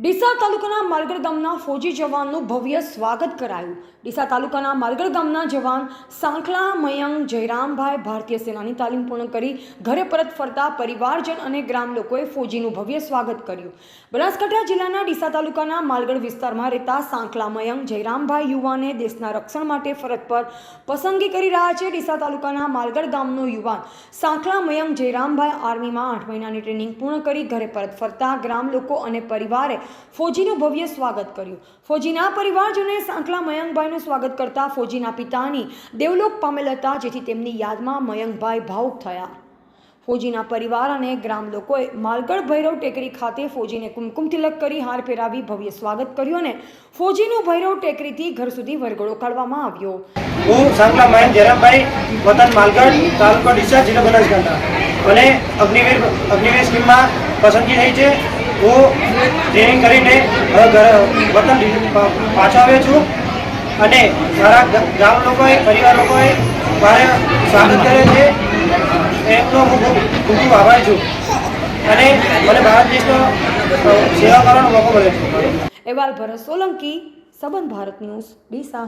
ડીસા તાલુકાના માલગઢ ગામના ફૌજી જવાનનું ભવ્ય સ્વાગત કરાયું। ડીસા તાલુકાના માલગઢ ગામના જવાન સાંખલા મયંક જયરામભાઈ ભારતીય સેનાની તાલીમ પૂર્ણ કરી ઘરે પરત ફરતા પરિવારજન અને ગ્રામ લોકોએ ફૌજીનું ભવ્ય સ્વાગત કર્યું। બનાસકાંઠા જિલ્લાના ડીસા તાલુકાના માલગઢ વિસ્તારમાં રહેતા સાંખલા મયંક જયરામભાઈ યુવાને દેશના રક્ષણ માટે ફરજ પર પસંદગી કરી રહ્યા છે। ડીસા તાલુકાના માલગઢ ગામનો યુવાન સાંખલા મયંક જયરામભાઈ આર્મીમાં 8 મહિનાની ટ્રેનિંગ પૂર્ણ કરી ઘરે પરત ફરતા ગ્રામ લોકો અને પરિવારે ફૌજીનું ભવ્ય સ્વાગત કર્યું। ફૌજીના પરિવારજનોએ સાંખલા મયંકભાઈનું સ્વાગત કરતા ફૌજીના પિતાની દેવલોક પામેલ હતા, જેથી તેમની યાદમાં મયંકભાઈ ભાવુક થયા। ફૌજીના પરિવાર અને ગ્રામ લોકોએ માલગઢ ભૈરવ ટેકરી ખાતે ફૌજીને કુમકુમ તિલક કરી હાર પહેરાવી ભવ્ય સ્વાગત કર્યું અને ફૌજીનું ભૈરવ ટેકરીથી ઘર સુધી વરઘોડો કાઢવામાં આવ્યો। હું સાંખલા મયંક જયરામભાઈ, વતન માલગઢ, તાલુકો ડીસા, જિલ્લો બનાસકાંઠા અને અગ્નિવીર સ્કીમમાં પસંદગી થઈ છે। હું ટ્રેનિંગ કરીને વતન પાછો આવ્યો છું અને મારા ગામ લોકોએ, પરિવાર લોકોએ મારે સ્વાગત કર્યો છે, એમનો હું ખૂબ આભારી છું અને મને ભારત દેશનો સેવા કરવાનો મોકો મળ્યો છે। અહેવાલ ભરત સોલંકી, સંબંધ ભારત ન્યૂઝ, ડીસા।